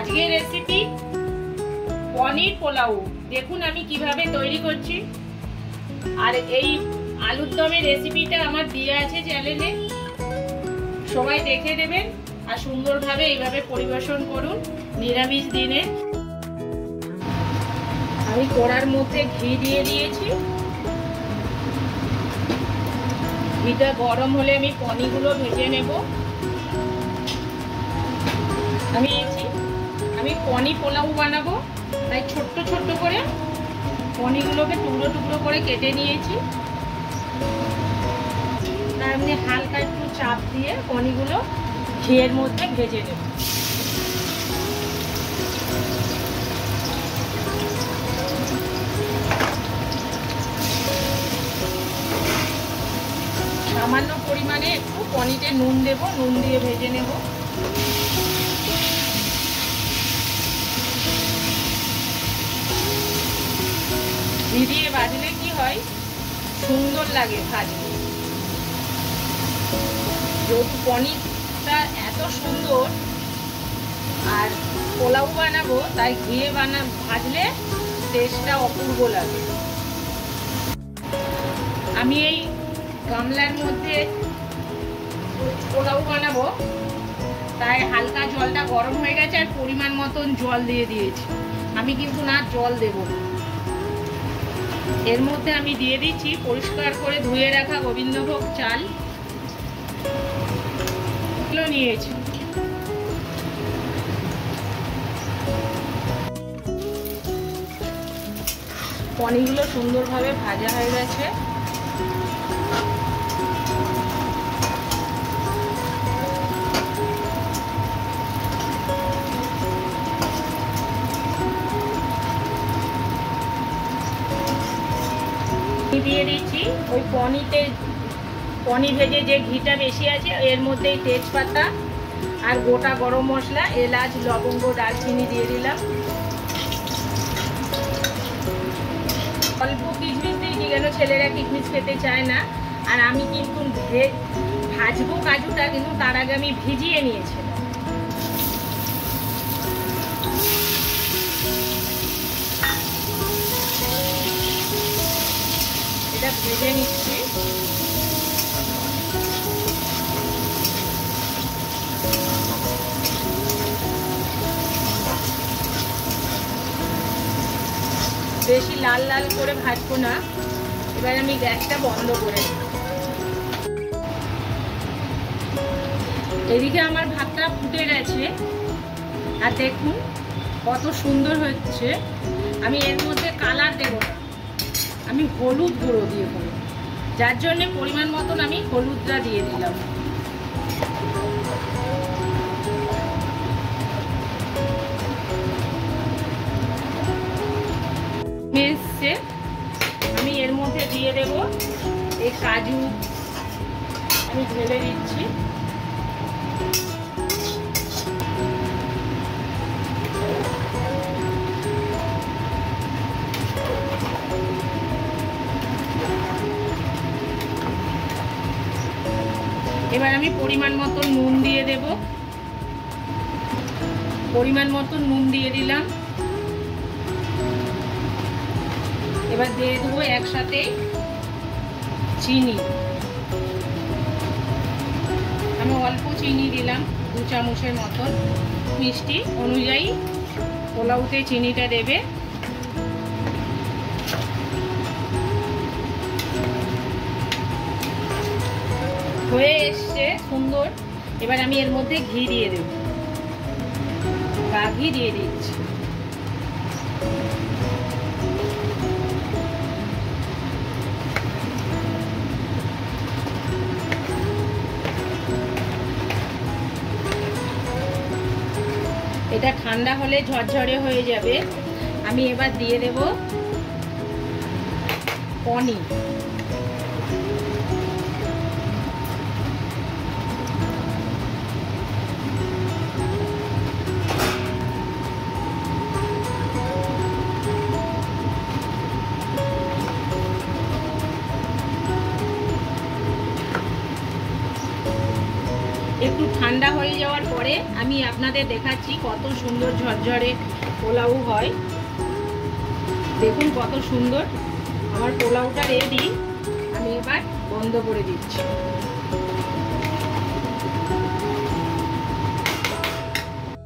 আজকের রেসিপি পনির পোলাও। দেখুন আমি কিভাবে তৈরি করছি। আর এই আলুর দমের রেসিপিটা আমার দেওয়া আছে চ্যানেলে, সবাই দেখে নেবেন আর সুন্দরভাবে এইভাবে পরিবেশন করুন নিরামিষ দিনে। আমি কড়ার মধ্যে ঘি দিয়ে দিয়েছি। ঘিটা গরম হলে আমি পনিরগুলো ভেজে নেব। আমি পনির পোলাও বানাবো, তাই ছোট্ট ছোট্ট করে পনিরগুলোকে টুকরো টুকরো করে কেটে নিয়েছি। তার এমনি হালকা একটু চাপ দিয়ে পনিরগুলো ঘিয়ের মধ্যে ভেজে নেব। সামান্য পরিমাণে একটু পনিরে নুন দেব, নুন দিয়ে ভেজে নেব। ঘি দিয়ে ভাজলে কি হয়, সুন্দর লাগে ভাজলে। যেহেতু পনিরটা এত সুন্দর আর পোলাও বানাবো, তাই ঘিয়ে ভাজলে টেস্টটা অপূর্ব লাগে। আমি এই গামলার মধ্যে পোলাও বানাবো, তাই হালকা জলটা গরম হয়ে গেছে আর পরিমাণ মতন জল দিয়ে দিয়েছি। আমি কিন্তু না জল দেব না। এর মধ্যে আমি দিয়ে দিচ্ছি পরিষ্কার করে ধুয়ে রাখা গোবিন্দভোগ চাল নিয়েছি। পনিরগুলো সুন্দরভাবে ভাজা হয়ে গেছে। দিয়ে দিচ্ছি ওই পনির ভেজে যে ঘিটা বেশি আছে, এর মধ্যে তেজপাতা আর গোটা গরম মশলা, এলাচ, লবঙ্গ, দারচিনি দিয়ে দিলাম। অল্প কিশমিশ দিয়েছি, কেন ছেলেরা কিশমিশ খেতে চায় না। আর আমি কিন্তু ভাজবো কাজুটা, কিন্তু তার আগে আমি ভিজিয়ে নিয়েছিলাম। এটা ভেজে নিচ্ছি। বেশি লাল লাল করে ভাজবো না। এবার আমি গ্যাসটা বন্ধ করে দেব। এদিকে আমার ভাতটা ফুটে গেছে আর দেখুন কত সুন্দর হচ্ছে। আমি এর মধ্যে কালার দেব না, আমি হলুদ গুঁড়ো দিয়ে করব, যার জন্য পরিমাণ মতন আমি হলুদটা দিয়ে দিলাম। আমি এর মধ্যে দিয়ে দেব এই কাজু, আমি ঢেলে দিচ্ছি। এবার আমি পরিমাণ মতন নুন দিয়ে দেব। পরিমাণ মতন নুন দিয়ে দিলাম। এবার দিয়ে দেবো একসাথে চিনি। আমি অল্প চিনি দিলাম, 2 চামচের মতন। মিষ্টি অনুযায়ী পোলাওতে চিনিটা দেবে। হয়ে এসছে সুন্দর। এবার আমি এর মধ্যে ঘি দিয়ে দেব, বা ঘি দিয়ে দিচ্ছি। এটা ঠান্ডা হলে ঝরঝরে হয়ে যাবে। আমি এবার দিয়ে দেব পনির। একটু একটু ঠান্ডা হয়ে যাওয়ার পরে আমি আপনাদের দেখাচ্ছি কত সুন্দর ঝরঝরে পোলাও হয়। দেখুন কত সুন্দর আমার পোলাওটা রেডি। আমি এবার বন্ধ করে দিচ্ছি।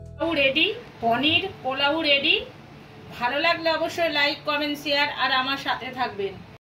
পোলাও রেডি, পনির পোলাও রেডি। ভালো লাগলে অবশ্যই লাইক, কমেন্ট, শেয়ার আর আমার সাথে থাকবেন।